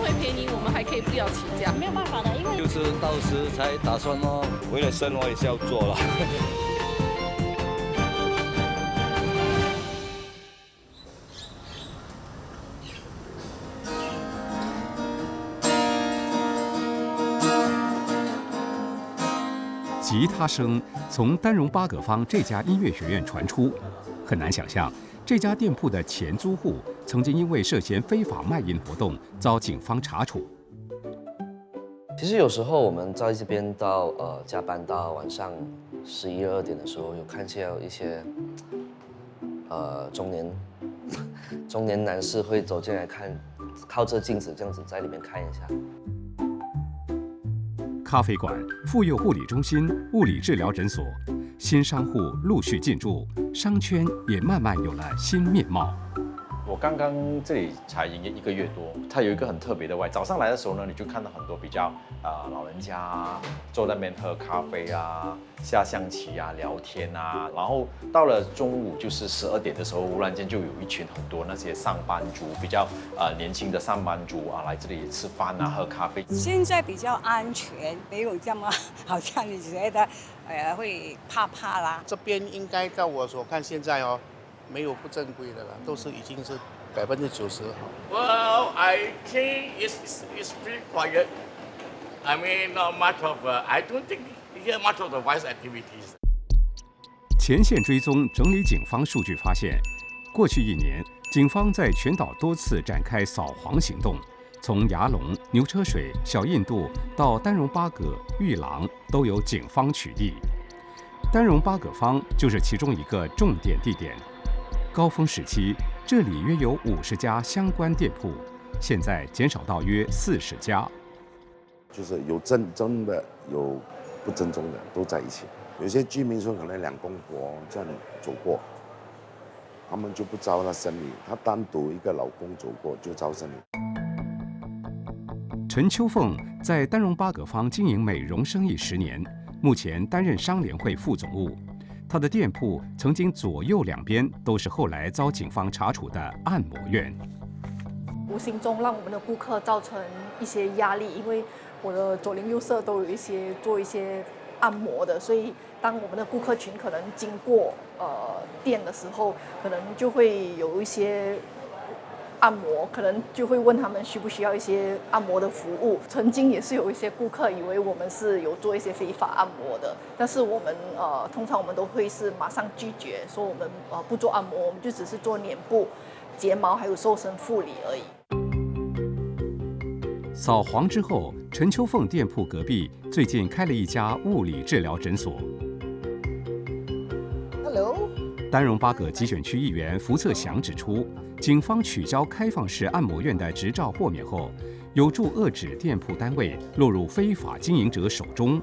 会便宜，我们还可以不要起价。没有办法的，因为就是到时才打算哦，为了生活也是要做了。吉他声从丹戎巴葛坊这家音乐学院传出，很难想象这家店铺的前租户曾经因为涉嫌非法卖淫活动遭警方查处。其实有时候我们在这边到加班到晚上11、12点的时候，有看见有一些中年男士会走进来看，靠着镜子这样子在里面看一下。咖啡馆、妇幼护理中心、物理治疗诊所，新商户陆续进驻，商圈也慢慢有了新面貌。我刚刚这里才营业1个月多，它有一个很特别的早上来的时候呢，你就看到很多比较老人家啊，坐在那边喝咖啡啊、下象棋啊、聊天啊，然后到了中午就是12点的时候，忽然间就有一群很多那些上班族，比较年轻的上班族啊，来这里吃饭啊、喝咖啡。现在比较安全，没有这么好像你觉得会怕啦。这边应该照我所看，现在哦。没有不正规的了，都是已经是90%好。Well, I think it's pretty quiet. I mean, not much of. I don't think here much of the vice activities. 前线追踪整理警方数据发现，过去1年，警方在全岛多次展开扫黄行动，从牙龙、牛车水、小印度到丹戎巴葛、玉郎，都有警方取缔。丹戎巴葛坊就是其中一个重点地点。高峰时期，这里约有50家相关店铺，现在减少到约40家。就是有正宗的，有不正宗的，都在一起。有些居民说，可能2公婆这样走过，他们就不招那生意，他单独一个老公走过就招生意。陈秋凤在丹戎巴葛坊经营美容生意10年，目前担任商联会副总务。他的店铺曾经左右两边都是后来遭警方查处的按摩院，无形中让我们的顾客造成一些压力，因为我的左邻右舍都有做一些按摩的，所以当我们的顾客群可能经过店的时候，可能就会有一些按摩，可能就会问他们需不需要一些按摩的服务。曾经也是有一些顾客以为我们是有做一些非法按摩的，但是我们通常我们都会是马上拒绝，说我们不做按摩，我们就只是做脸部、睫毛还有瘦身护理而已。扫黄之后，陈秋凤店铺隔壁最近开了一家物理治疗诊所。Hello。丹戎巴葛集选区议员福策祥指出，警方取消开放式按摩院的执照豁免后，有助遏止店铺单位落入非法经营者手中。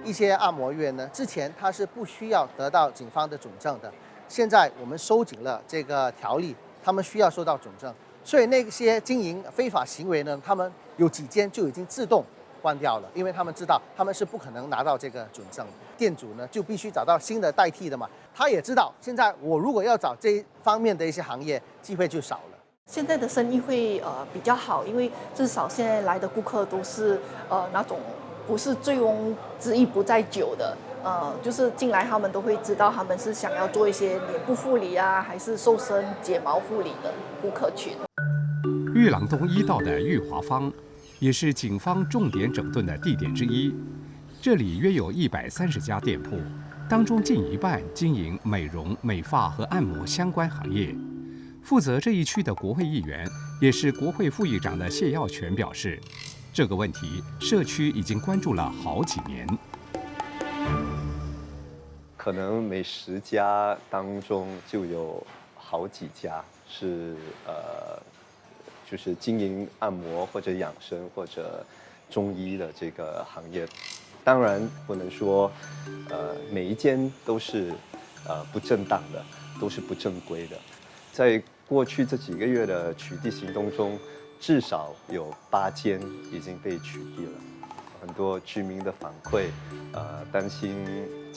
一些按摩院呢，之前它是不需要得到警方的准证的，现在我们收紧了这个条例，他们需要收到准证，所以那些经营非法行为呢，他们有几间就已经自动关掉了，因为他们知道他们是不可能拿到这个准证，店主呢就必须找到新的代替的嘛。他也知道现在我如果要找这方面的一些行业，机会就少了。现在的生意会比较好，因为至少现在来的顾客都是那种不是醉翁之意不在酒的，就是进来他们都会知道他们是想要做一些脸部护理啊，还是瘦身睫毛护理的顾客群。玉郎东1道的玉华坊，也是警方重点整顿的地点之一。这里约有130家店铺，当中近一半经营美容、美发和按摩相关行业。负责这一区的国会议员，也是国会副议长的谢耀全表示，这个问题社区已经关注了好几年。可能每10家当中就有好几家是就是经营按摩或者养生或者中医的这个行业。当然不能说每一间都是不正当的，都是不正规的。在过去这几个月的取缔行动中，至少有8间已经被取缔了。很多居民的反馈，担心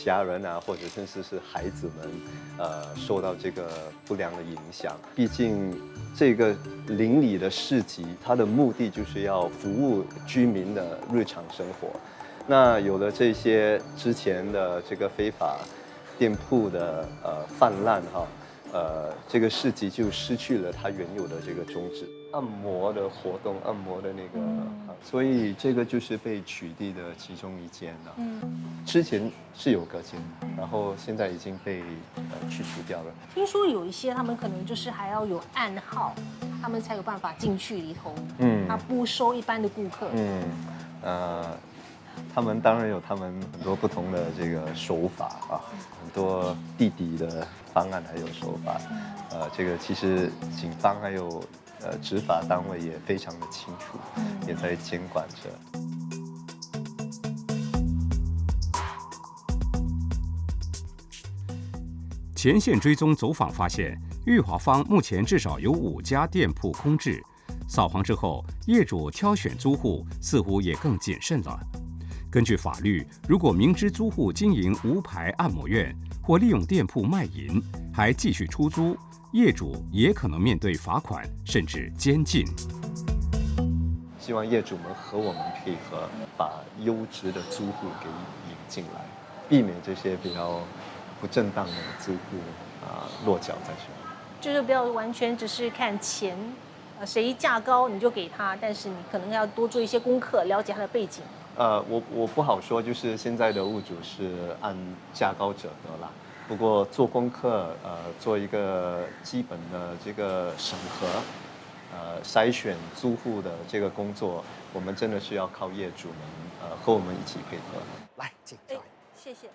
家人啊，或者甚至是孩子们，受到这个不良的影响。毕竟这个邻里的市集，它的目的就是要服务居民的日常生活。那有了这些之前的这个非法店铺的泛滥哈。这个市集就失去了它原有的这个宗旨，按摩的活动，按摩的那个，所以这个就是被取缔的其中一间了。之前是有隔间，然后现在已经被去除掉了。听说有一些他们可能就是还要有暗号，他们才有办法进去里头。他不收一般的顾客。他们当然有他们很多不同的这个手法啊，很多地底的方案还有手法，这个其实警方还有执法单位也非常的清楚，也在监管着。前线追踪走访发现，裕华坊目前至少有5家店铺空置，扫黄之后，业主挑选租户似乎也更谨慎了。根据法律，如果明知租户经营无牌按摩院或利用店铺卖淫，还继续出租，业主也可能面对罚款甚至监禁。希望业主们和我们配合，把优质的租户给引进来，避免这些比较不正当的租户落脚在这里。就是不要完全只是看钱，谁价高你就给他，但是你可能要多做一些功课，了解他的背景。我不好说，就是现在的物主是按价高者得啦。不过做功课，做一个基本的这个审核，筛选租户的这个工作，我们真的是要靠业主们和我们一起配合。来，请。谢谢。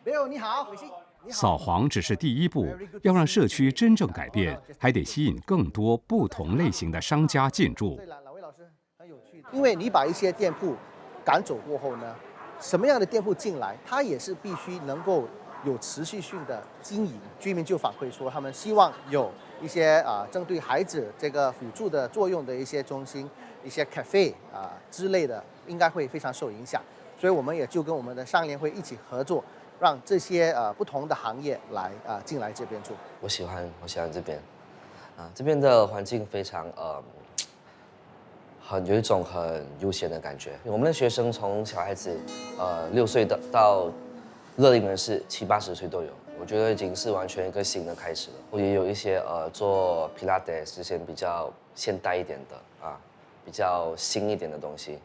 Bill 你好，伟信。扫黄只是第一步，要让社区真正改变，还得吸引更多不同类型的商家进驻。对了，老魏老师很有趣，因为你把一些店铺赶走过后呢，什么样的店铺进来，它也是必须能够有持续性的经营。居民就反馈说，他们希望有一些针对孩子这个辅助的作用的一些中心、一些 cafe 之类的，应该会非常受影响。所以我们也就跟我们的商联会一起合作，让这些不同的行业来进来这边住。我喜欢这边，这边的环境非常有一种很悠闲的感觉。我们的学生从小孩子6岁到乐龄人士70、80岁都有，我觉得已经是完全一个新的开始了。我也有一些做 Pilates 这些比较现代一点的比较新一点的东西。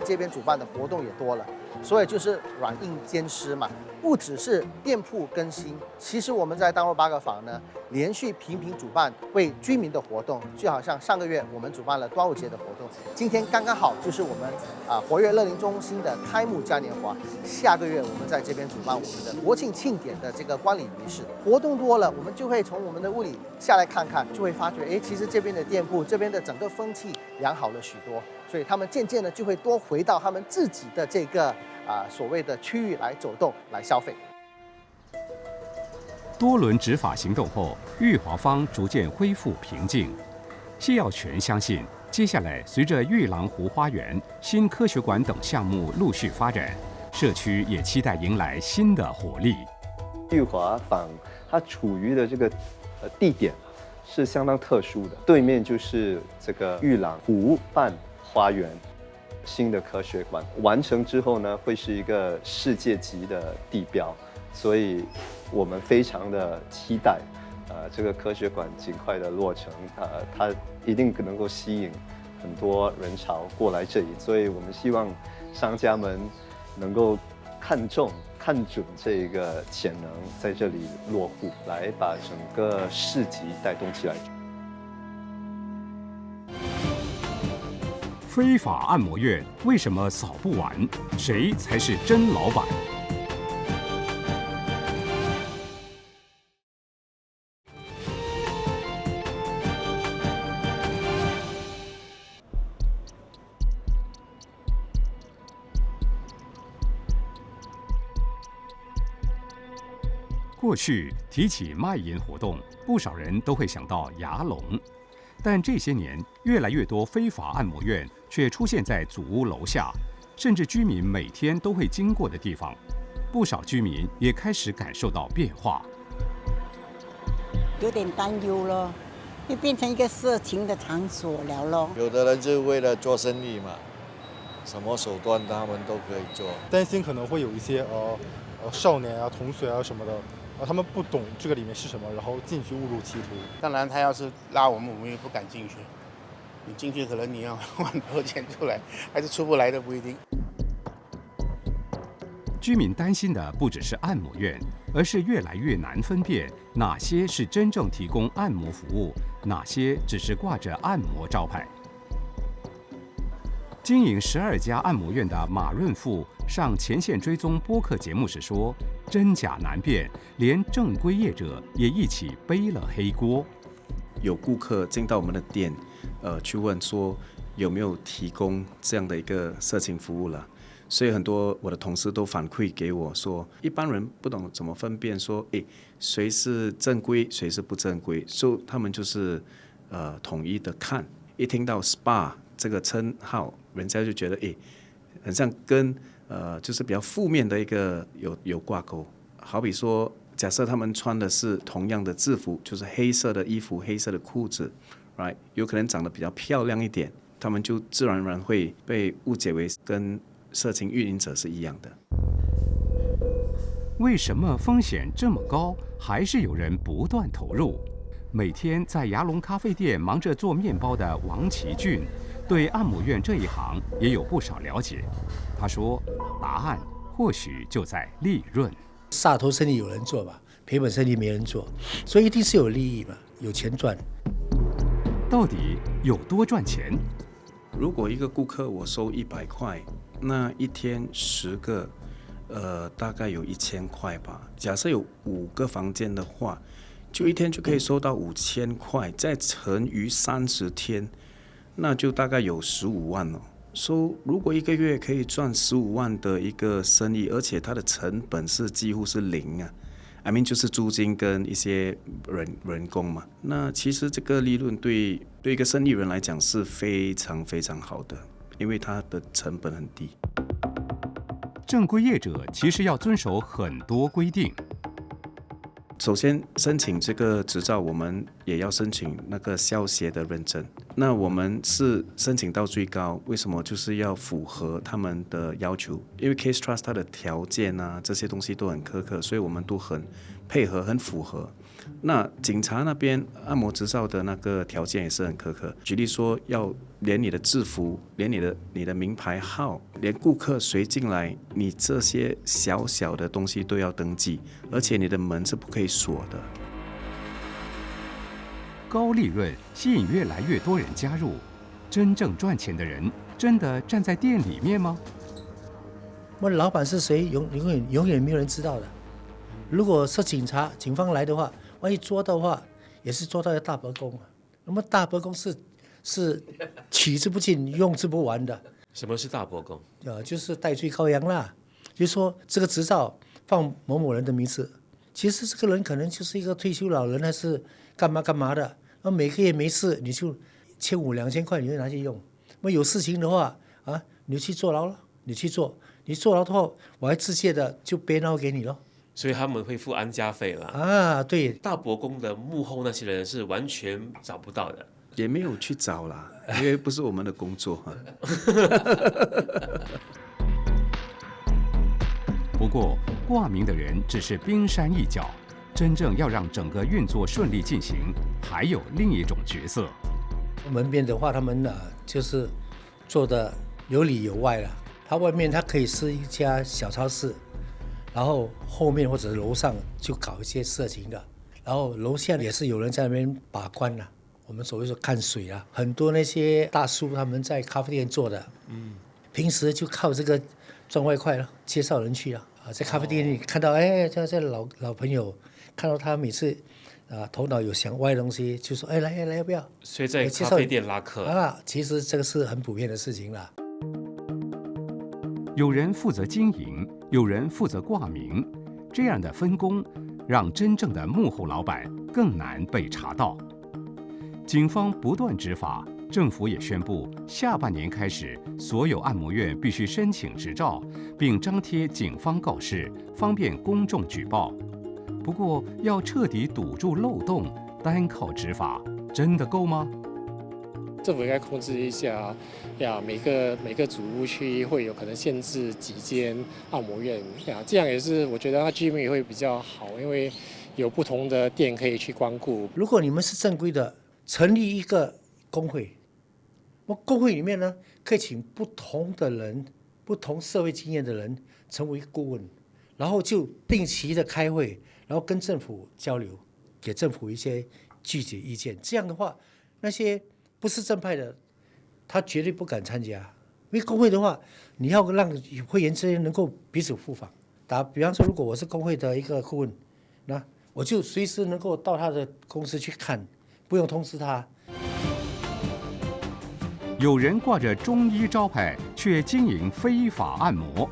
这边主办的活动也多了，所以就是软硬兼施嘛，不只是店铺更新，其实我们在丹若巴格坊呢，连续频主办为居民的活动，就好像上个月我们主办了端午节的活动，今天刚刚好就是我们活跃乐龄中心的开幕嘉年华，下个月我们在这边主办我们的国庆庆典的这个观礼仪式。活动多了，我们就会从我们的屋里下来看看，就会发觉，其实这边的店铺，这边的整个风气良好了许多。所以他们渐渐的就会多回到他们自己的这个所谓的区域来走动、来消费。多轮执法行动后，裕华坊逐渐恢复平静。谢耀全相信，接下来随着裕廊湖花园、新科学馆等项目陆续发展，社区也期待迎来新的活力。裕华坊它处于的这个地点是相当特殊的，对面就是这个裕廊湖畔花园，新的科学馆完成之后呢，会是一个世界级的地标，所以我们非常的期待，这个科学馆尽快的落成，它一定能够吸引很多人潮过来这里，所以我们希望商家们能够看准这个潜能，在这里落户，来把整个市集带动起来。非法按摩院为什么扫不完？谁才是真老板？过去提起卖淫活动，不少人都会想到牙龙。但这些年，越来越多非法按摩院却出现在祖屋楼下，甚至居民每天都会经过的地方，不少居民也开始感受到变化。有点担忧咯，会变成一个色情的场所了咯。有的人就是为了做生意嘛，什么手段他们都可以做。担心可能会有一些少年啊、同学啊什么的，他们不懂这个里面是什么，然后进去误入歧途。当然，他要是拉我们也不敢进去。你进去可能你要花很多钱出来，还是出不来的不一定。居民担心的不只是按摩院，而是越来越难分辨哪些是真正提供按摩服务，哪些只是挂着按摩招牌。经营12家按摩院的马润富上前线追踪播客节目时说：“真假难辨，连正规业者也一起背了黑锅。”有顾客进到我们的店，去问说有没有提供这样的一个色情服务了。所以很多我的同事都反馈给我说，一般人不懂怎么分辨说，谁是正规，谁是不正规，所以他们就是统一的看。一听到 SPA 这个称号，人家就觉得很像跟就是比较负面的一个有挂钩。好比说，假设他们穿的是同样的制服，就是黑色的衣服、黑色的裤子 ，right， 有可能长得比较漂亮一点，他们就自然而然会被误解为跟色情运营者是一样的。为什么风险这么高，还是有人不断投入？每天在牙龙咖啡店忙着做面包的王奇俊，对按摩院这一行也有不少了解。他说，答案或许就在利润。杀头生意有人做吧，赔本生意没人做，所以一定是有利益嘛，有钱赚。到底有多赚钱？如果一个顾客我收100块，那一天10个，大概有1000块吧。假设有5个房间的话，就一天就可以收到5000块，再乘以30天，那就大概有15万了。如果一个月可以赚15万的一个生意，而且它的成本是几乎是0啊。I mean 就是租金跟一些人工嘛，那其实这个利润对一个生意人来讲是非常非常好的，因为它的成本很低。正规业者其实要遵守很多规定。首先申请这个执照，我们也要申请那个消协的认证。那我们是申请到最高，为什么？就是要符合他们的要求，因为 Case Trust 它的条件啊，这些东西都很苛刻，所以我们都很配合，很符合。那警察那边按摩执照的那个条件也是很苛刻，举例说要连你的制服，连你的名牌号，连顾客谁进来，你这些小小的东西都要登记，而且你的门是不可以锁的。高利润吸引越来越多人加入，真正赚钱的人真的站在店里面吗？我老板是谁，永远没有人知道的。如果是警方来的话，万一捉到的话，也是捉到一个大伯公啊。那么大伯公是取之不尽、用之不完的。什么是大伯公？就是代罪羔羊啦。就是说这个执照放某某人的名字，其实这个人可能就是一个退休老人，还是干嘛的。那每个月没事，你就1500、2000块，你就拿去用。那么有事情的话啊，你就去坐牢了。你去做，你坐牢的话，我还直接的就编号给你咯。所以他们会付安家费了啊！对，大伯公的幕后那些人是完全找不到的，也没有去找啦，因为不是我们的工作。不过挂名的人只是冰山一角，真正要让整个运作顺利进行，还有另一种角色。门边的话，他们就是做的有里有外了。他外面可以是一家小超市。然后后面或者楼上就搞一些色情的，然后楼下也是有人在那边把关了，我们所谓说看水啊，很多那些大叔他们在咖啡店做的，平时就靠这个赚外快了，介绍人去啊，在咖啡店里看到这老朋友，看到他每次头脑有想歪的东西，就说来要不要？所以在咖啡店拉客啊，其实这个是很普遍的事情啦。有人负责经营，有人负责挂名，这样的分工让真正的幕后老板更难被查到。警方不断执法，政府也宣布，下半年开始，所有按摩院必须申请执照，并张贴警方告示，方便公众举报。不过，要彻底堵住漏洞，单靠执法真的够吗？政府应该控制一下，每个主屋区会有可能限制几间按摩院，这样也是我觉得它居民也会比较好，因为有不同的店可以去光顾。如果你们是正规的，成立一个工会，工会里面呢，可以请不同的人、不同社会经验的人成为顾问，然后就定期的开会，然后跟政府交流，给政府一些具体意见。这样的话，那些不是正派的，他绝对不敢参加。因为工会的话，你要让会员之间能够彼此互访。比方说，如果我是工会的一个顾问，那我就随时能够到他的公司去看，不用通知他。有人挂着中医招牌，却经营非法按摩。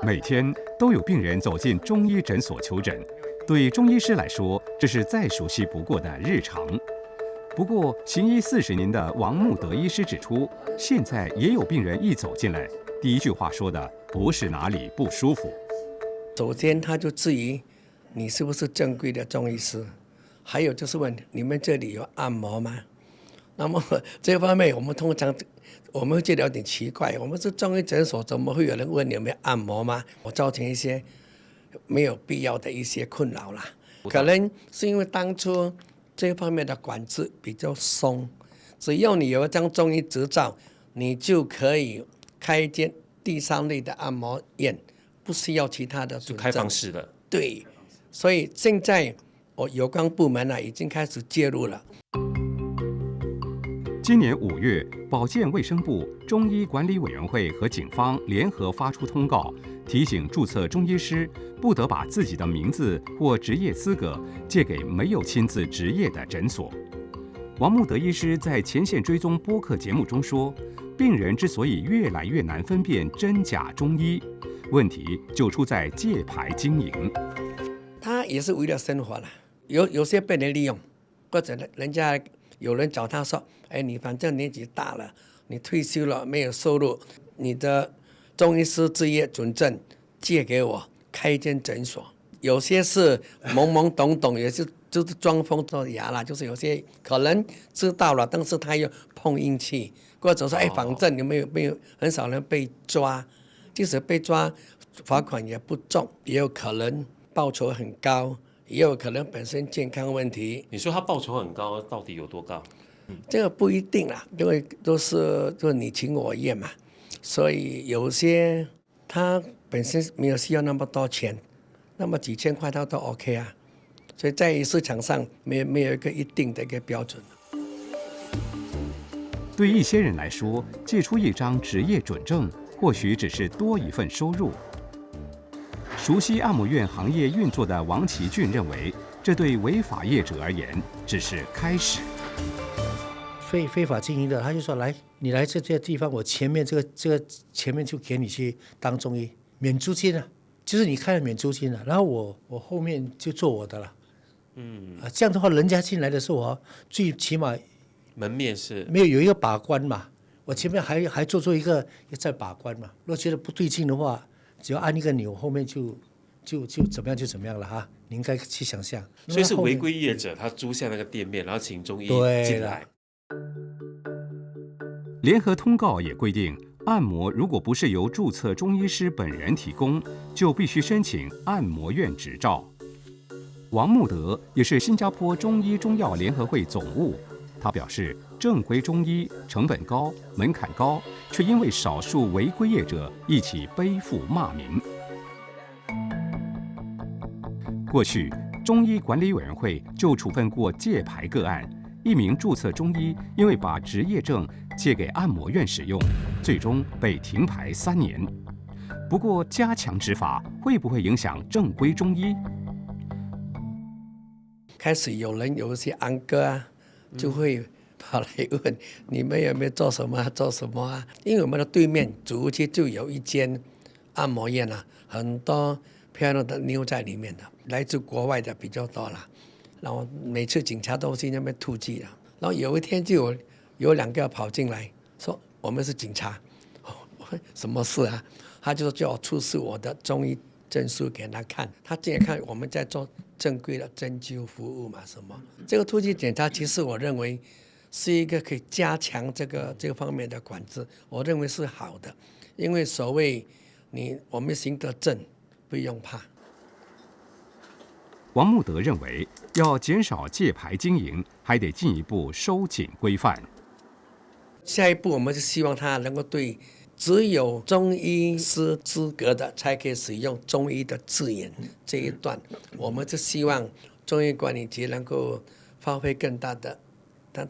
每天都有病人走进中医诊所求诊，对中医师来说，这是再熟悉不过的日常。不过，行医40年的王慕德医师指出，现在也有病人一走进来，第一句话说的不是哪里不舒服。首先，他就质疑你是不是正规的中医师，还有就是问你们这里有按摩吗？那么这方面我们会觉得有点奇怪，我们是中医诊所，怎么会有人问你有没有按摩吗？我造成一些没有必要的一些困扰啦。可能是因为当初这方面的管制比较松，只要你有一张中医执照，你就可以开一间第3类的按摩院，不需要其他的准证。开放式的。对，所以现在有关部门已经开始介入了。今年5月，保健卫生部、中医管理委员会和警方联合发出通告，提醒注册中医师不得把自己的名字或职业资格借给没有亲自执业的诊所。王慕德医师在前线追踪播客节目中说，病人之所以越来越难分辨真假中医，问题就出在借牌经营。他也是为了生活了，有些被人利用，或者人家有人找他说，你反正年纪大了，你退休了没有收入，你的中医师执业准证借给我开一间诊所。有些是懵懵懂懂，也是就是装疯作哑了，就是有些可能知道了，但是他又碰运气，或者说反正你没有很少人被抓，即使被抓罚款也不重，也有可能报酬很高，也有可能本身健康问题。你说他报酬很高，到底有多高？这个不一定啦，因为就是你情我愿嘛，所以有些他本身没有需要那么多钱，那么几千块他都 OK 啊，所以在市场上没有一个一定的一个标准。对一些人来说，借出一张执业准证，或许只是多一份收入。熟悉按摩院行业运作的王奇俊认为，这对违法业者而言只是开始。非法经营的，他就说你来这地方，我前面这个前面就给你去当中医，免租金啊，就是你开了免租金了，然后我后面就做我的了。这样的话，人家进来的时候，最起码门面是有一个把关嘛，我前面还做一个在把关嘛，如果觉得不对劲的话，只要按一个钮，后面就怎么样就怎么样了哈，你应该去想象。所以是违规业者，他租下那个店面，然后请中医进来。联合通告也规定，按摩如果不是由注册中医师本人提供，就必须申请按摩院执照。王慕德也是新加坡中医中药联合会总务，他表示，正规中医成本高、门槛高，却因为少数违规业者一起背负骂名。过去，中医管理委员会就处分过借牌个案，一名注册中医因为把执业证借给按摩院使用，最终被停牌3年。不过，加强执法会不会影响正规中医？开始有一些安哥就会跑来问你们有没有做什么做什么啊？因为我们的对面主屋区就有一间按摩院啊，很多漂亮的妞在里面的，来自国外的比较多啦。然后每次警察都去那边突击了。然后有一天就有2个跑进来说我们是警察，什么事啊？他就叫我出示我的中医证书给他看，他竟然看我们在做正规的针灸服务嘛什么。这个突击检查其实我认为是一个可以加强这个方面的管制，我认为是好的，因为所谓我们行得正，不用怕。王慕德认为，要减少借牌经营，还得进一步收紧规范。下一步，我们是希望他能够对只有中医师资格的才可以使用中医的字眼这一段，我们是希望中医管理局能够发挥更大的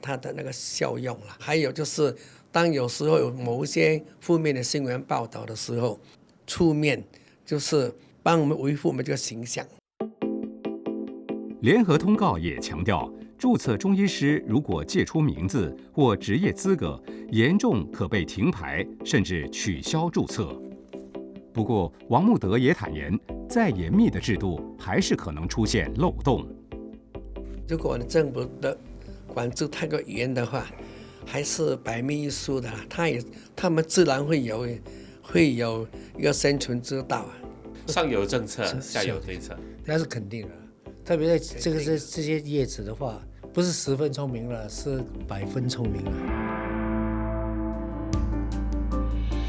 它的那个效用了。还有就是，当有时候有某一些负面的新闻报道的时候，出面就是帮我们维护我们这个形象。联合通告也强调，注册中医师如果借出名字或职业资格，严重可被停牌，甚至取消注册。不过，王慕德也坦言，再严密的制度还是可能出现漏洞。如果政府的管制太过严的话，还是百密一疏的，他们自然会有一个生存之道啊。上有政策，下有对策，那是肯定的。特别在这些业子的话，不是10分聪明了，是100分聪明了。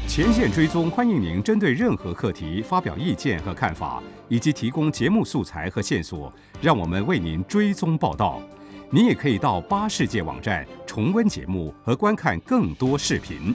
前线追踪欢迎您针对任何课题发表意见和看法，以及提供节目素材和线索，让我们为您追踪报道。您也可以到8世界网站重温节目和观看更多视频。